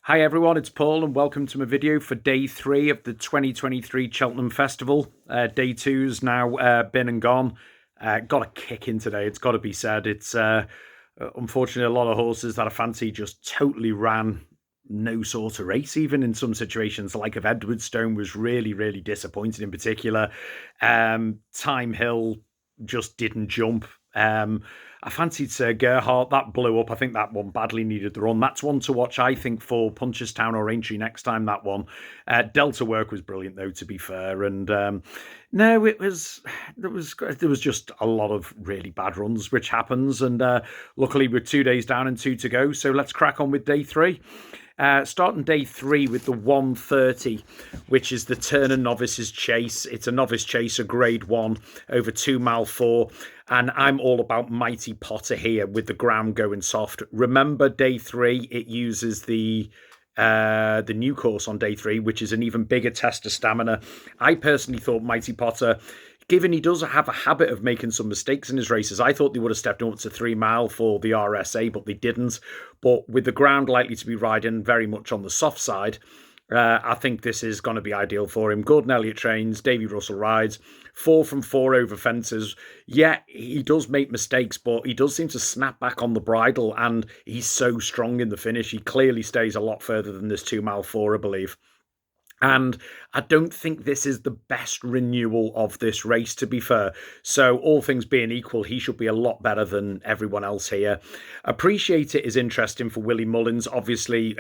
Hi everyone, it's Paul and welcome to my video for day 3 of the 2023 Cheltenham Festival. Day 2's now been and gone. Got a kick in today, it's got to be said. It's unfortunately a lot of horses that I fancy just totally ran no sort of race, even in some situations. Like of Edwardstone was really, really disappointed in particular. Time Hill just didn't jump. I fancied Sir Gerhardt. That blew up. I think that one badly needed the run. That's one to watch, I think, for Punchestown or Aintree next time, that one. Delta Work was brilliant, though, to be fair. And no, there was just a lot of really bad runs, which happens. And luckily, we're 2 days down and 2 to go. So let's crack on with day 3. Starting day 3 with the 130, which is the Turner Novices Chase. It's a novice chase, a grade 1 over 2 mile 4. And I'm all about Mighty Potter here with the ground going soft. Remember, day 3, it uses the new course on day 3, which is an even bigger test of stamina. I personally thought Mighty Potter, given he does have a habit of making some mistakes in his races, I thought they would have stepped up to 3 mile for the RSA, but they didn't. But with the ground likely to be riding very much on the soft side, I think this is going to be ideal for him. Gordon Elliott trains, Davy Russell rides, 4 from 4 over fences. Yeah, he does make mistakes, but he does seem to snap back on the bridle, and he's so strong in the finish. He clearly stays a lot further than this 2 mile 4, I believe. And I don't think this is the best renewal of this race, to be fair. So all things being equal, he should be a lot better than everyone else here. Appreciate It is interesting for Willie Mullins. Obviously,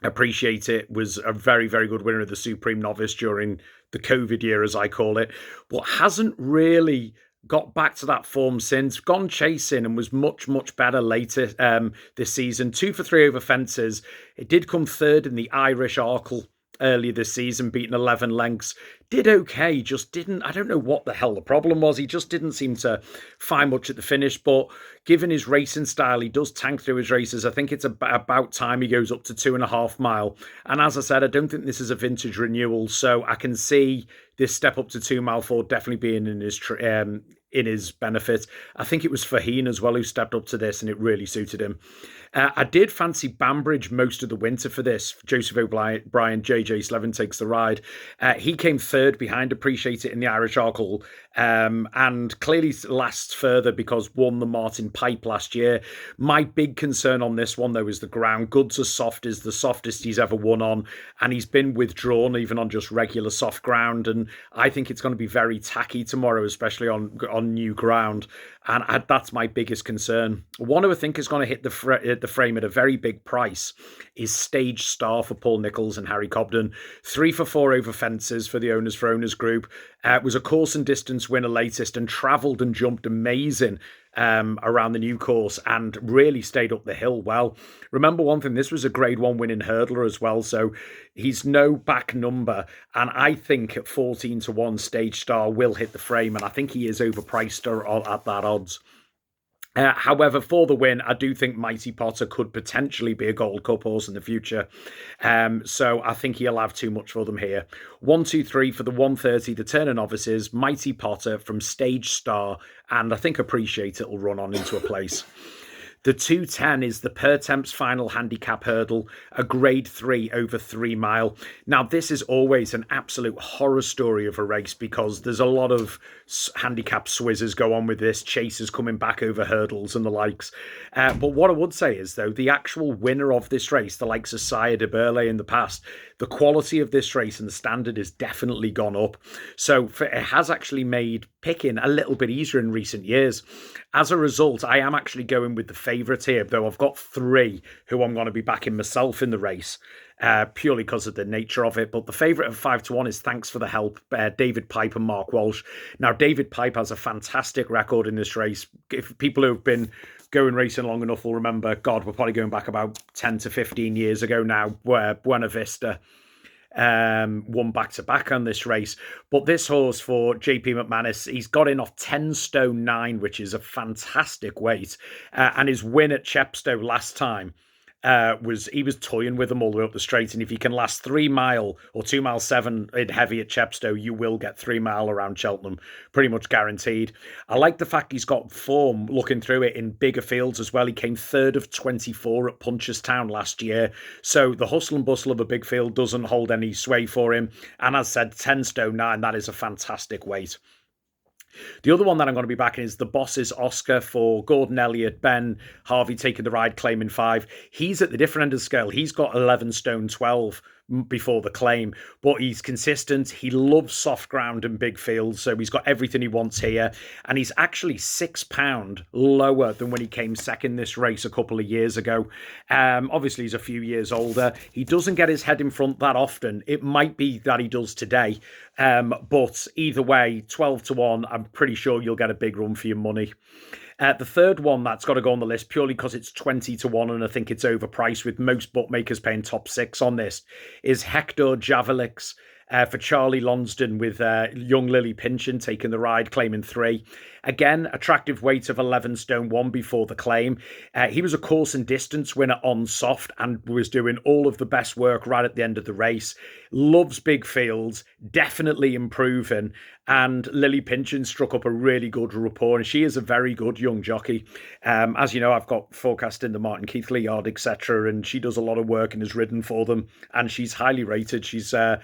Appreciate It was a very, very good winner of the Supreme Novice during the COVID year, as I call it, but hasn't really got back to that form since. Gone chasing and was much, much better later this season. 2 for 3 over fences. It did come third in the Irish Arkle earlier this season, beating 11 lengths. Did okay, just didn't, I don't know what the hell the problem was. He just didn't seem to find much at the finish, but given his racing style, he does tank through his races. I think it's about time he goes up to 2.5 mile. And as I said, I don't think this is a vintage renewal, so I can see this step up to 2 mile 4 definitely being in his benefit. I think it was Faheen as well who stepped up to this, and it really suited him. I did fancy Banbridge most of the winter for this. Joseph O'Brien, JJ Slevin takes the ride. He came third behind Appreciate It in the Irish Arkle, and clearly lasts further because won the Martin Pipe last year. My big concern on this one, though, is the ground. Goods are soft, is the softest he's ever won on, and he's been withdrawn even on just regular soft ground, and I think it's going to be very tacky tomorrow, especially on new ground, and that's my biggest concern. One who I think is going to hit the frame at a very big price is Stage Star for Paul Nicholls and Harry Cobden. 3 for 4 over fences for the Owners for Owners group. Was a course and distance winner latest and travelled and jumped amazing around the new course and really stayed up the hill well. Remember one thing, this was a grade 1 winning hurdler as well, so he's no back number, and I think at 14 to 1 Stage Star will hit the frame, and I think he is overpriced at that odds. However, for the win, I do think Mighty Potter could potentially be a Gold Cup horse in the future. So I think he'll have too much for them here. 1, 2, 3 for the 130, the Turner Novices, Mighty Potter from Stage Star, and I think Appreciate It will run on into a place. The 210 is the Pertemps final handicap hurdle, a grade 3 over 3 mile. Now, this is always an absolute horror story of a race because there's a lot of handicap swizzers go on with this, chasers coming back over hurdles and the likes. But what I would say is, though, the actual winner of this race, the likes of Sire de Burley in the past, the quality of this race and the standard has definitely gone up. So it has actually made picking a little bit easier in recent years. As a result, I am actually going with the favourite here, though I've got 3 who I'm going to be backing myself in the race, purely because of the nature of it. But the favourite of 5 to 1 is Thanks for the Help, David Pipe and Mark Walsh. Now, David Pipe has a fantastic record in this race. If people who have been going racing long enough will remember, God, we're probably going back about 10 to 15 years ago now, where Buena Vista won back-to-back on this race. But this horse for JP McManus, he's got in off 10 stone 9, which is a fantastic weight. And his win at Chepstow last time he was toying with them all the way up the straight. And if you can last 3 mile or 2 mile 7 in heavy at Chepstow, you will get 3 mile around Cheltenham, pretty much guaranteed. I like the fact he's got form looking through it in bigger fields as well. He came third of 24 at Punchestown last year. So the hustle and bustle of a big field doesn't hold any sway for him. And as I said, 10 stone 9, that is a fantastic weight. The other one that I'm going to be backing is the Bosses Oscar for Gordon Elliott, Ben Harvey taking the ride, claiming 5. He's at the different end of the scale. He's got 11 stone 12 before the claim, but he's consistent. He loves soft ground and big fields, so he's got everything he wants here. And he's actually £6 lower than when he came second this race a couple of years ago. Obviously, he's a few years older. He doesn't get his head in front that often. It might be that he does today, but either way, 12 to 1, I'm pretty sure you'll get a big run for your money. The third one that's got to go on the list purely because it's 20 to 1 and I think it's overpriced with most bookmakers paying top 6 on this is Hector Javelix for Charlie Lonsdon with young Lily Pinchin taking the ride, claiming 3. Again, attractive weight of 11 stone 1 before the claim. He was a course and distance winner on soft and was doing all of the best work right at the end of the race. Loves big fields, definitely improving. And Lily Pinchin struck up a really good rapport, and she is a very good young jockey. As you know, I've got forecast in the Martin Keithley yard, etc., and she does a lot of work and has ridden for them, and she's highly rated. She's, her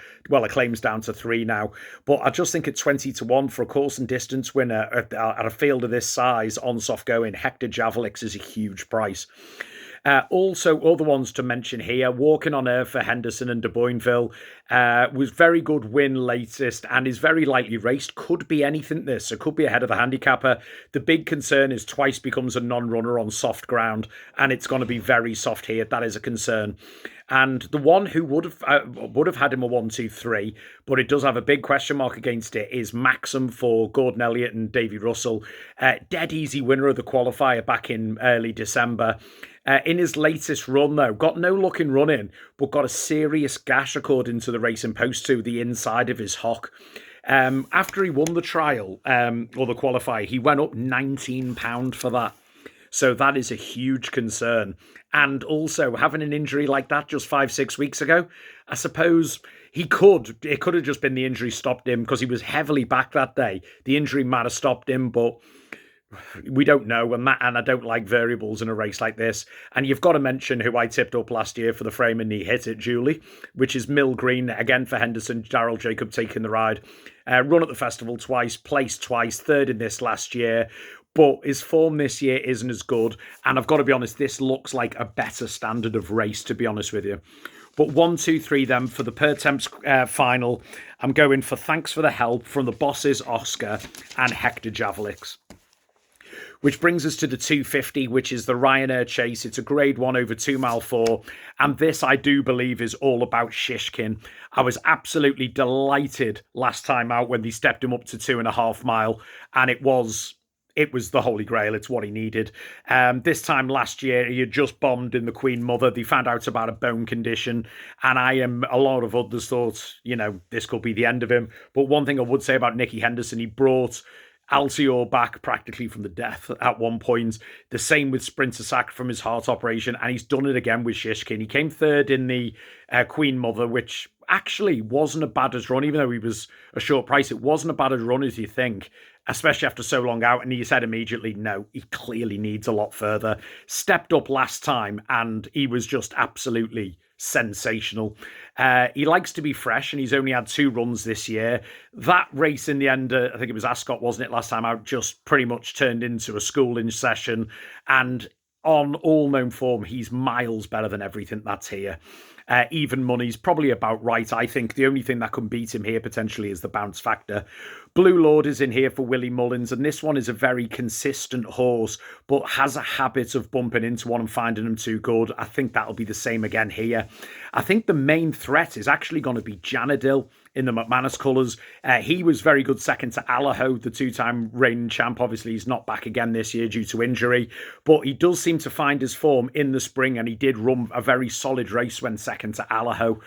claim's down to 3 now. But I just think at 20 to 1 for a course and distance winner at a field of this size on soft going, Hector Javelix is a huge price. Also, other ones to mention here, Walking on Air for Henderson and de Boinville was very good win latest and is very lightly raced. Could be anything this, so could be ahead of the handicapper. The big concern is twice becomes a non-runner on soft ground, and it's going to be very soft here. That is a concern. And the one who would have had him a 1, 2, 3, but it does have a big question mark against it, is Maxim for Gordon Elliott and Davy Russell. Dead easy winner of the qualifier back in early December. In his latest run, though, got no luck in running, but got a serious gash, according to the Racing Post, to the inside of his hock. After he won the trial, or the qualifier, he went up £19 for that. So that is a huge concern. And also, having an injury like that just 5-6 weeks ago, I suppose it could have just been the injury stopped him because he was heavily back that day. The injury might have stopped him, but we don't know, and I don't like variables in a race like this. And you've got to mention who I tipped up last year for the frame and knee hit it, Julie, which is Mill Green, again for Henderson, Darryl Jacob taking the ride. Run at the festival twice, placed twice, third in this last year. But his form this year isn't as good. And I've got to be honest, this looks like a better standard of race, to be honest with you. But 1, 2, 3 then for the Pertemps final. I'm going for Thanks for the Help from the Bosses Oscar and Hector Javelix. Which brings us to the 250, which is the Ryanair Chase. It's a grade 1 over 2 mile 4. And this, I do believe, is all about Shishkin. I was absolutely delighted last time out when they stepped him up to 2.5 mile. And it was the Holy Grail. It's what he needed. This time last year, he had just bombed in the Queen Mother. They found out about a bone condition. And a lot of others thought, this could be the end of him. But one thing I would say about Nicky Henderson, he brought Altior back practically from the death at one point. The same with Sprinter Sack from his heart operation, and he's done it again with Shishkin. He came third in the Queen Mother, which actually wasn't a bad as run, even though he was a short price. It wasn't a bad as run as you think, especially after so long out. And he said immediately, no, he clearly needs a lot further. Stepped up last time, and he was just absolutely sensational. He likes to be fresh, and he's only had 2 runs this year. That race in the end, I think it was Ascot, wasn't it, last time out, just pretty much turned into a schooling session. And on all known form, he's miles better than everything that's here. Even money's probably about right. I think the only thing that can beat him here potentially is the bounce factor. Blue Lord is in here for Willie Mullins, and this one is a very consistent horse, but has a habit of bumping into one and finding them too good. I think that'll be the same again here. I think the main threat is actually going to be Janadil in the McManus colours. He was very good second to Allaho, the 2-time reigning champ. Obviously, he's not back again this year due to injury, but he does seem to find his form in the spring, and he did run a very solid race when second to Allaho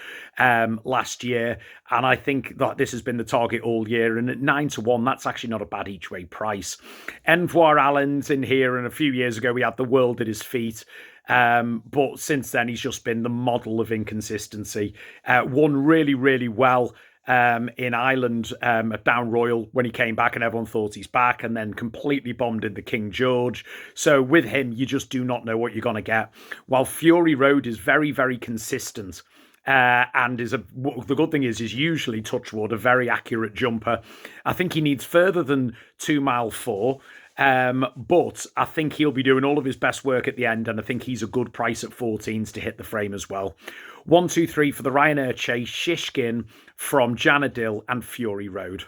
last year. And I think that this has been the target all year. And at 9 to 1, that's actually not a bad each way price. Envoir Allen's in here, and a few years ago, we had the world at his feet. But since then, he's just been the model of inconsistency. Won really, really well in Ireland at Down Royal when he came back and everyone thought he's back, and then completely bombed in the King George. So with him, you just do not know what you're going to get. While Fury Road is very, very consistent. And the good thing is usually touchwood a very accurate jumper. I think he needs further than 2 mile 4. But I think he'll be doing all of his best work at the end, and I think he's a good price at 14s to hit the frame as well. 1, 2, 3 for the Ryanair Chase, Shishkin from Janadil and Fury Road.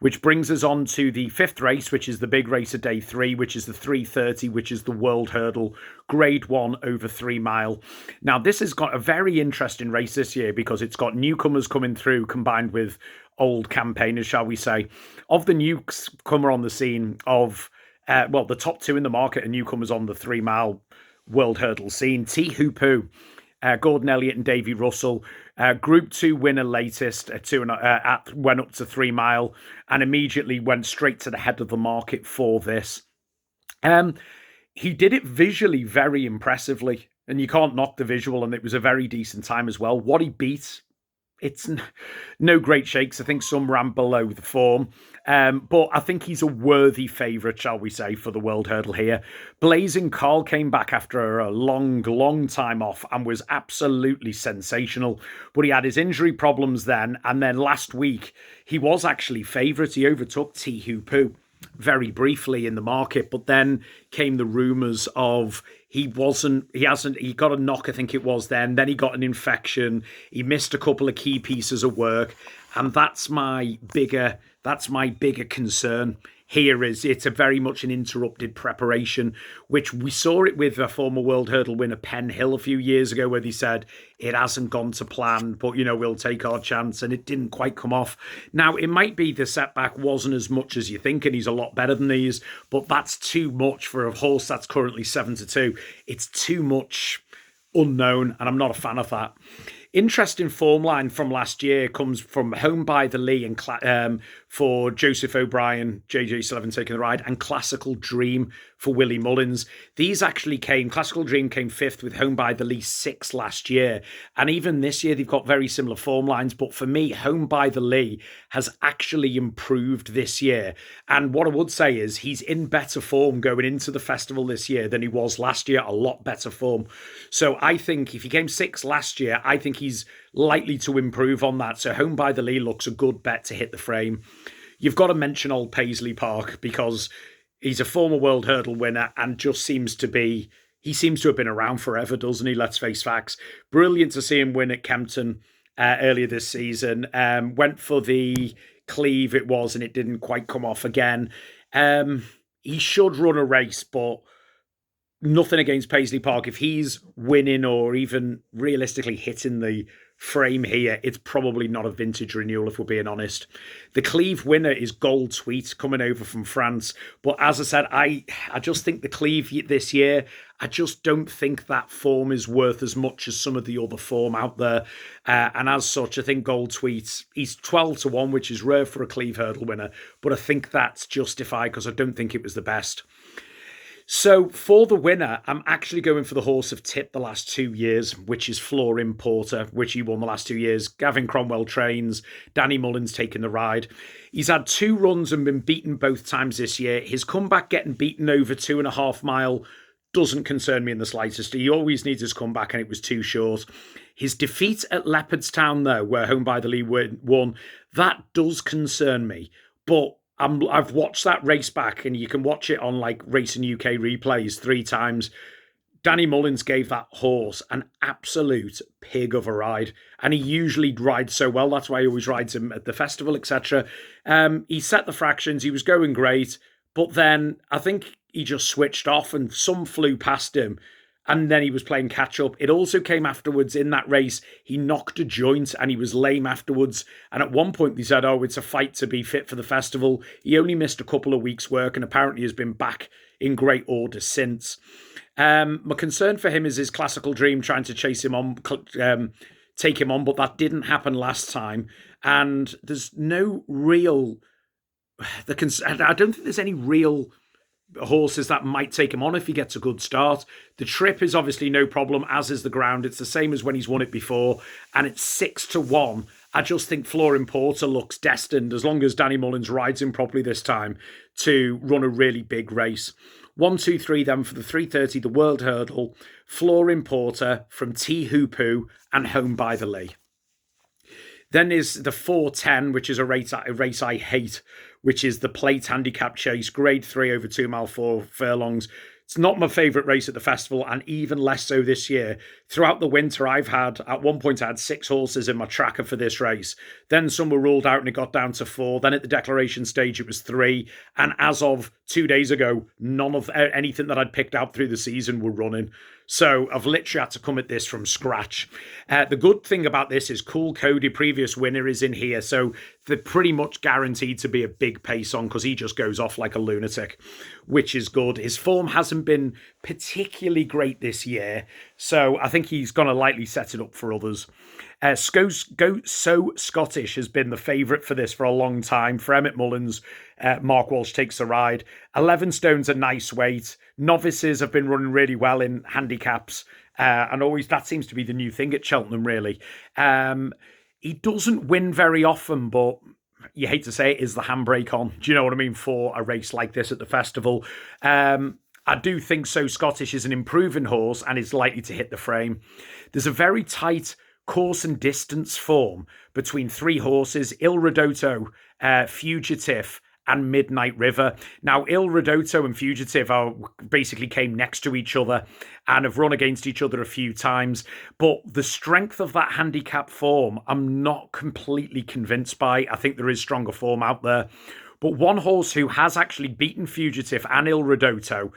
Which brings us on to the 5th race, which is the big race of day 3, which is the 3:30, which is the World Hurdle, Grade 1 over 3 mile. Now, this has got a very interesting race this year because it's got newcomers coming through combined with old campaigners, shall we say. Of the newcomer on the scene the top 2 in the market are newcomers on the 3 mile World Hurdle scene. T-Hoo-Poo, Gordon Elliott and Davy Russell. Group 2 winner latest, went up to 3 mile and immediately went straight to the head of the market for this. He did it visually very impressively, and you can't knock the visual, and it was a very decent time as well. What he beat, it's no great shakes. I think some ran below the form. But I think he's a worthy favourite, shall we say, for the World Hurdle here. Blazing Carl came back after a long, long time off and was absolutely sensational. But he had his injury problems then. And then last week, he was actually favourite. He overtook T-Hoo-Poo very briefly in the market. But then came the rumours of he got a knock, I think it was then. Then he got an infection. He missed a couple of key pieces of work. And that's my bigger concern here. It's a very much an interrupted preparation, which we saw it with a former World Hurdle winner, Penn Hill, a few years ago, where they said it hasn't gone to plan, but, we'll take our chance, and it didn't quite come off. Now, it might be the setback wasn't as much as you think, and he's a lot better than these, but that's too much for a horse that's currently 7-2. It's too much unknown, and I'm not a fan of that. Interesting form line from last year comes from Home by the Lee and for Joseph O'Brien, JJ Sullivan taking the ride, and Classical Dream for Willie Mullins. Classical Dream came 5th with Home by the Lee 6th last year. And even this year, they've got very similar form lines. But for me, Home by the Lee has actually improved this year. And what I would say is he's in better form going into the festival this year than he was last year, a lot better form. So I think if he came 6th last year, I think he's likely to improve on that. So Home by the Lee looks a good bet to hit the frame. You've got to mention old Paisley Park because he's a former World Hurdle winner and just seems to have been around forever, doesn't he? Let's face facts. Brilliant to see him win at Kempton earlier this season. Went for the cleave it was, and it didn't quite come off again. He should run a race, but nothing against Paisley Park. If he's winning or even realistically hitting the frame here, it's probably not a vintage renewal, if we're being honest. The Cleve winner is Gold Tweet coming over from France. But as I said, I just think the Cleve this year, I just don't think that form is worth as much as some of the other form out there. And as such, I think Gold Tweet, he's 12-1, which is rare for a Cleve Hurdle winner. But I think that's justified because I don't think it was the best. So for the winner, I'm actually going for the horse of tip the last 2 years, which is Florin Porter, which he won the last 2 years. Gavin Cromwell trains, Danny Mullins taking the ride. He's had 2 runs and been beaten both times this year. His comeback getting beaten over 2.5 mile doesn't concern me in the slightest. He always needs his comeback and it was too short. His defeat at Leopardstown, though, where Home by the Lee won, that does concern me. But I've watched that race back, and you can watch it on like Racing UK replays 3 times. Danny Mullins gave that horse an absolute pig of a ride, and he usually rides so well. That's why he always rides him at the festival, etc. He set the fractions. He was going great, but then I think he just switched off, and some flew past him. And then he was playing catch up. It also came afterwards in that race. He knocked a joint and he was lame afterwards. And at one point they said, oh, it's a fight to be fit for the festival. He only missed a couple of weeks' work and apparently has been back in great order since. My concern for him is his Classical Dream trying to chase him on, take him on, but that didn't happen last time. And there's no real... I don't think there's any real horses that might take him on if he gets a good start. The trip is obviously no problem, as is the ground. It's the same as when he's won it before, and it's 6-1. I just think Flooring Porter looks destined, as long as Danny Mullins rides him properly this time, to run a really big race. 1, 2, 3 then for the 3:30, the World Hurdle, Flooring Porter from T Hoopu and Home by the Lee. Then is the 4:10, which is a race I hate, which is the Plate Handicap Chase, Grade 3 over 2 mile 4 furlongs. It's not my favourite race at the festival, and even less so this year. Throughout the winter, at one point I had 6 horses in my tracker for this race. Then some were ruled out and it got down to 4. Then at the declaration stage, it was 3. And as of 2 days ago, none of anything that I'd picked out through the season were running. So I've literally had to come at this from scratch. The good thing about this is Cool Cody, previous winner, is in here. So they're pretty much guaranteed to be a big pace on because he just goes off like a lunatic, which is good. His form hasn't been particularly great this year, so I think he's going to likely set it up for others. So Scottish has been the favourite for this for a long time. For Emmett Mullins, Mark Walsh takes the ride. 11 stone's a nice weight. Novices have been running really well in handicaps, and always that seems to be the new thing at Cheltenham, really. He doesn't win very often, but you hate to say it, is the handbrake on. Do you know what I mean? For a race like this at the festival. I do think So Scottish is an improving horse and is likely to hit the frame. There's a very tight course and distance form between 3 horses, Il Ridotto, Fugitive, and Midnight River. Now, Il Ridotto and Fugitive basically came next to each other and have run against each other a few times. But the strength of that handicap form, I'm not completely convinced by. I think there is stronger form out there. But one horse who has actually beaten Fugitive and Il Ridotto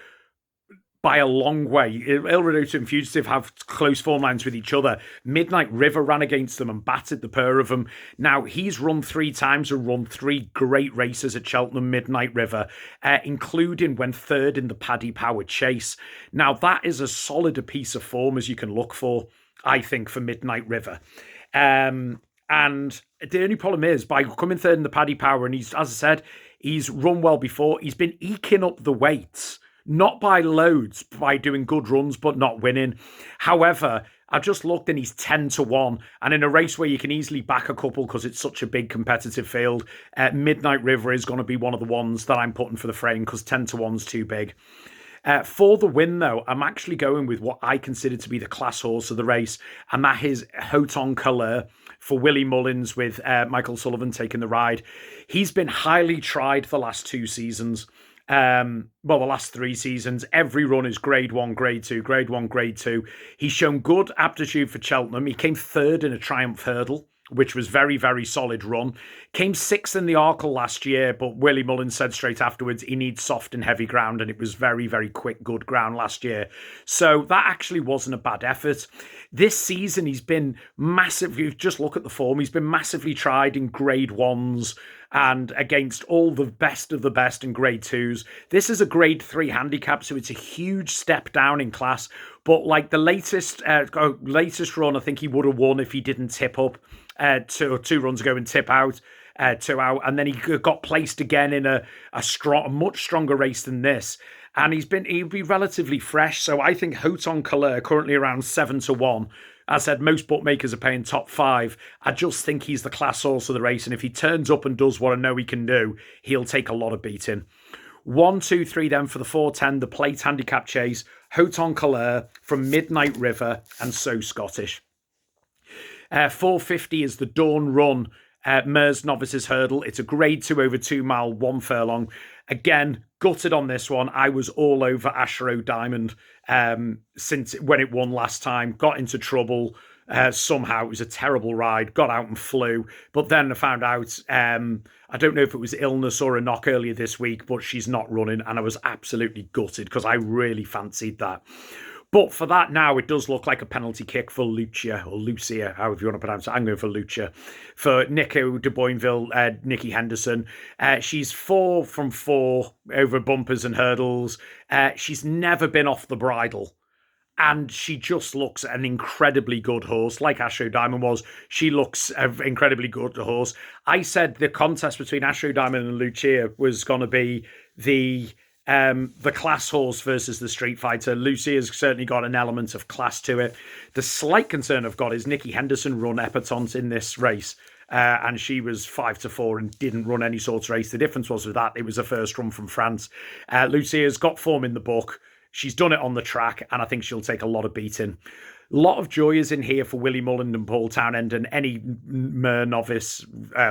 by a long way. Il Ridotto and Fugitive have close form lines with each other. Midnight River ran against them and battered the pair of them. Now, he's run 3 times and run 3 great races at Cheltenham, Midnight River, including when 3rd in the Paddy Power Chase. Now, that is as solid a piece of form as you can look for, I think, for Midnight River. And the only problem is, by coming 3rd in the Paddy Power, and he's, as I said, he's run well before, he's been eking up the weights. Not by loads, by doing good runs, but not winning. However, I just looked and he's 10-1. And in a race where you can easily back a couple because it's such a big competitive field, Midnight River is going to be one of the ones that I'm putting for the frame because 10-1's too big. For the win, though, I'm actually going with what I consider to be the class horse of the race, and that is Hoton Color for Willie Mullins, with Michael Sullivan taking the ride. He's been highly tried the last 2 seasons. The last 3 seasons. Every run is grade 1, grade 2, grade 1, grade 2. He's shown good aptitude for Cheltenham. He came 3rd in a Triumph Hurdle, which was very, very solid run. Came 6th in the Arkle last year, but Willie Mullins said straight afterwards he needs soft and heavy ground, and it was very, very quick, good ground last year. So that actually wasn't a bad effort. This season, he's been massive. You just look at the form. He's been massively tried in grade 1s and against all the best of the best in grade 2s. This is a grade 3 handicap, so it's a huge step down in class. But like the latest run, I think he would have won if he didn't tip up 2 runs ago and tip out. 2 out, and then he got placed again in a much stronger race than this. And he'll be relatively fresh. So I think Hoton Color, currently around 7-1. As I said, most bookmakers are paying top 5. I just think he's the class horse of the race. And if he turns up and does what I know he can do, he'll take a lot of beating. 1, 2, 3 then for the 4:10, the Plate Handicap Chase, Hoton Color from Midnight River and So Scottish. 4:50 is the Dawn Run, Muir's Novices Hurdle. It's a grade 2 over 2 mile, 1 furlong. Again, gutted on this one. I was all over Ashrow Diamond since when it won last time. Got into trouble somehow. It was a terrible ride. Got out and flew. But then I found out, I don't know if it was illness or a knock earlier this week, but she's not running. And I was absolutely gutted because I really fancied that. But for that now, it does look like a penalty kick for Lucia, or Lucia, however you want to pronounce it. I'm going for Lucia. For Nico de Boinville, Nikki Henderson. She's 4 from 4 over bumpers and hurdles. She's never been off the bridle. And she just looks an incredibly good horse, like Ashrow Diamond was. She looks an incredibly good horse. I said the contest between Ashrow Diamond and Lucia was going to be the The class horse versus the street fighter. Lucy has certainly got an element of class to it. The slight concern I've got is Nikki Henderson run Pertemps in this race. And she was 5-4 and didn't run any sort of race. The difference was with that, it was a first run from France. Lucia's got form in the book. She's done it on the track, and I think she'll take a lot of beating. A lot of joy is in here for Willie Mullen and Paul Townend, and any Muir novice,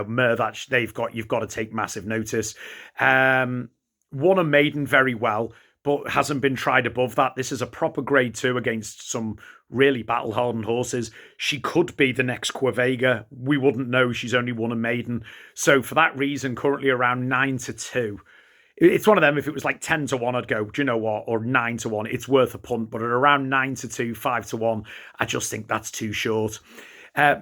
Muir that they've got, you've got to take massive notice. Won a maiden very well, but hasn't been tried above that. This is a proper grade 2 against some really battle-hardened horses. She could be the next Quavega. We wouldn't know. She's only won a maiden. So for that reason, currently around 9-2. It's one of them, if it was like 10-1, I'd go, do you know what? Or 9-1, it's worth a punt. But at around 9-2, 5-1, I just think that's too short.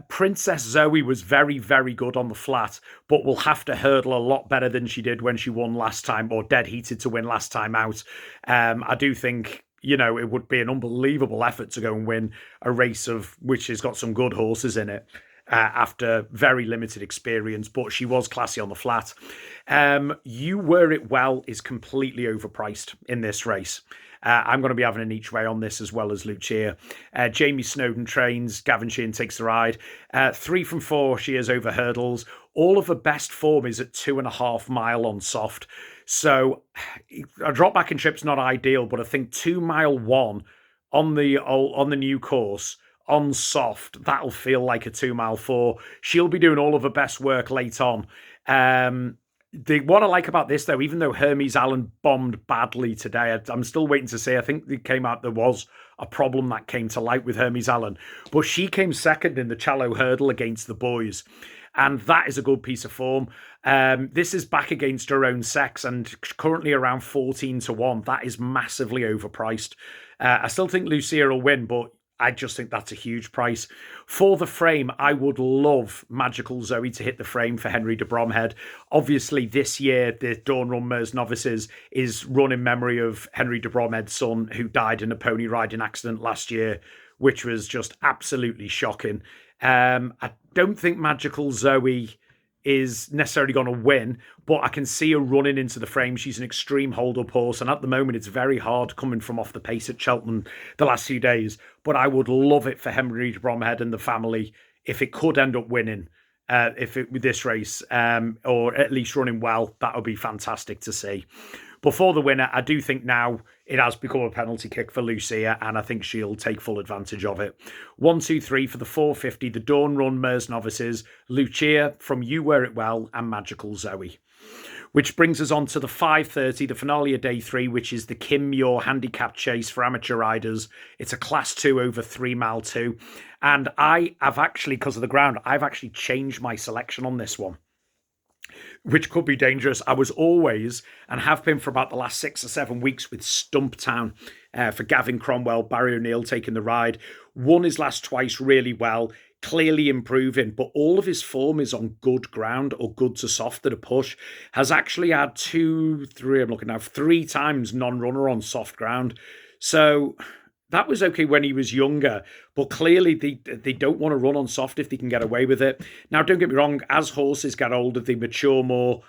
Princess Zoe was very, very good on the flat, but will have to hurdle a lot better than she did when she won last time, or dead heated to win last time out. I do think, it would be an unbelievable effort to go and win a race of which has got some good horses in it. After very limited experience, but she was classy on the flat. You Were It Well is completely overpriced in this race. I'm going to be having an each way on this as well as Lucia. Jamie Snowden trains, Gavin Sheehan takes the ride. 3 from 4, she is over hurdles. All of her best form is at 2.5 mile on soft. So a drop back in trip's not ideal, but I think 2 mile 1 on the new course on soft, that'll feel like a 2 mile 4. She'll be doing all of her best work late on. What I like about this, though, even though Hermes Allen bombed badly today, I'm still waiting to see. I think it came out there was a problem that came to light with Hermes Allen. But she came second in the Challow Hurdle against the boys. And that is a good piece of form. This is back against her own sex and currently around 14-1. That is massively overpriced. I still think Lucia will win, but I just think that's a huge price. For the frame, I would love Magical Zoe to hit the frame for Henry de Bromhead. Obviously, this year, the Dawn Run Mers Novices is run in memory of Henry de Bromhead's son, who died in a pony riding accident last year, which was just absolutely shocking. I don't think Magical Zoe is necessarily going to win, but I can see her running into the frame. She's an extreme hold-up horse, and at the moment it's very hard coming from off the pace at Cheltenham the last few days, but I would love it for Henry de Bromhead and the family if it could end up winning with this race, or at least running well. That would be fantastic to see. But for the winner, I do think now it has become a penalty kick for Lucia, and I think she'll take full advantage of it. 1, 2, 3 for the 450, the Dawn Run Mers Novices, Lucia from You Wear It Well, and Magical Zoe. Which brings us on to the 5:30, the finale of day 3, which is the Kim Muir Handicap Chase for amateur riders. It's a class 2 over 3 mile 2. And I have actually, because of the ground, I've actually changed my selection on this one, which could be dangerous. I was always, and have been for about the last 6 or 7 weeks, with Stumptown for Gavin Cromwell, Barry O'Neill taking the ride. Won his last twice really well, clearly improving, but all of his form is on good ground or good to soft at a push. Has actually had 3 times non-runner on soft ground. So that was okay when he was younger, but clearly they don't want to run on soft if they can get away with it. Now, don't get me wrong, as horses get older, they mature more.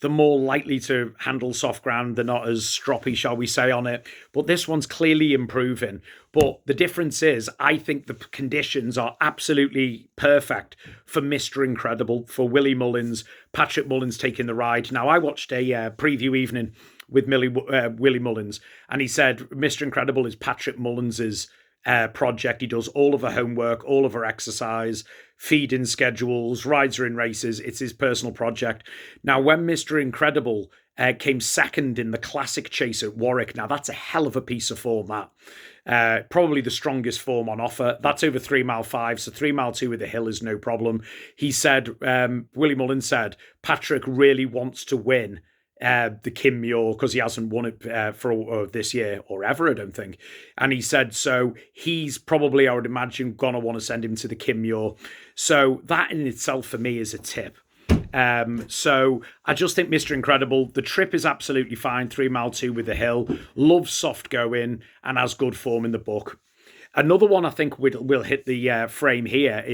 They're more likely to handle soft ground. They're not as stroppy, shall we say, on it. But this one's clearly improving. But the difference is, I think the conditions are absolutely perfect for Mr. Incredible, for Willie Mullins, Patrick Mullins taking the ride. Now, I watched a preview evening with Willie Mullins, and he said Mr. Incredible is Patrick Mullins's project. He does all of her homework, all of her exercise, feeding schedules, rides her in races. It's his personal project. Now, when Mr. Incredible came second in the Classic Chase at Warwick, now that's a hell of a piece of form, that. Probably the strongest form on offer. That's over 3 mile 5, so 3 mile 2 with the hill is no problem. He said, Willie Mullins said, Patrick really wants to win the Kim Muir, because he hasn't won it for this year or ever, I don't think. And he said, so he's probably, I would imagine, going to want to send him to the Kim Muir. So that in itself for me is a tip. So I just think Mr. Incredible, the trip is absolutely fine, 3 mile 2 with the hill, loves soft going and has good form in the book. Another one I think will hit the frame here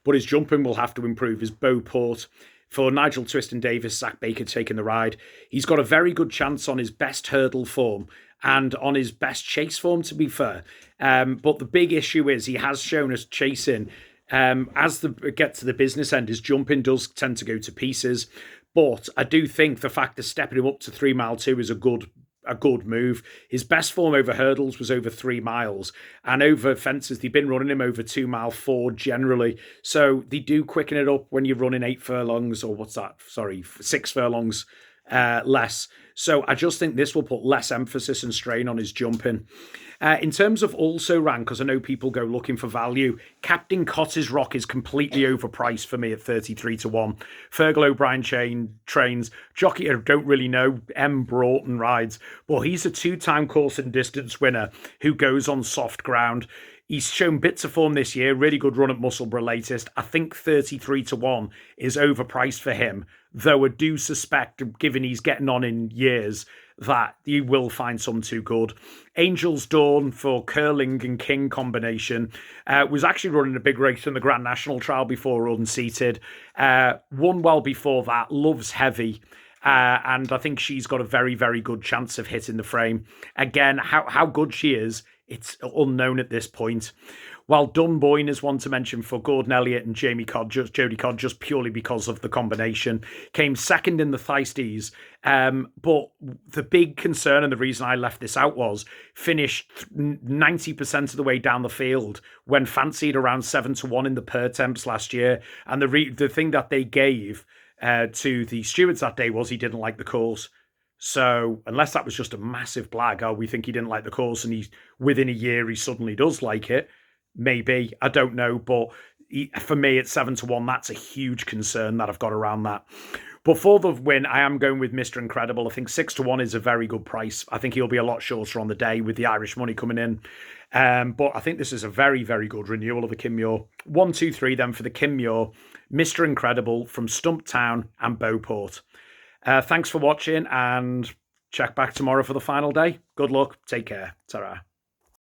but his jumping will have to improve, is Beauport. for Nigel Twiston-Davies, Zach Baker taking the ride. He's got a very good chance on his best hurdle form and on his best chase form, to be fair. But the big issue is he has shown us chasing. As the get to the business end, his jumping does tend to go to pieces. But I do think the fact of stepping him up to 3 mile 2 is a good move. His best form over hurdles was over 3 miles, and over fences they've been running him over 2 mile 4 generally. So they do quicken it up when you're running 8 furlongs, or 6 furlongs less. So I just think this will put less emphasis and strain on his jumping. In terms of also ran, because I know people go looking for value, Captain Cotter's Rock is completely overpriced for me at 33-1. Fergal O'Brien trains. Jockey I don't really know. M. Broughton rides. But he's a 2-time course and distance winner who goes on soft ground. He's shown bits of form this year. Really good run at Musselburgh latest. I think 33-1 is overpriced for him, though I do suspect, given he's getting on in years, that you will find some too good. Angel's Dawn for Curling and King combination was actually running a big race in the Grand National Trial before unseated. Won well before that. Loves Heavy. And I think she's got a very, very good chance of hitting the frame. Again, how good she is, it's unknown at this point. While Dunboyne is one to mention for Gordon Elliott and Jodie Codd, just purely because of the combination. Came second in the Thistes. But the big concern and the reason I left this out was finished 90% of the way down the field when fancied around 7-1 in the Pertemps last year. And the thing that they gave to the stewards that day was he didn't like the course. So unless that was just a massive blag, we think he didn't like the course and within a year he suddenly does like it. Maybe, I don't know, but for me at 7-1, that's a huge concern that I've got around that. But for the win, I am going with Mr. Incredible. I think 6-1 is a very good price. I think he'll be a lot shorter on the day with the Irish money coming in. But I think this is a very, very good renewal of the Kim Muir. 1, 2, 3 then for the Kim Muir, Mr. Incredible from Stumptown and Beauport. Thanks for watching and check back tomorrow for the final day. Good luck. Take care. Ta-ra.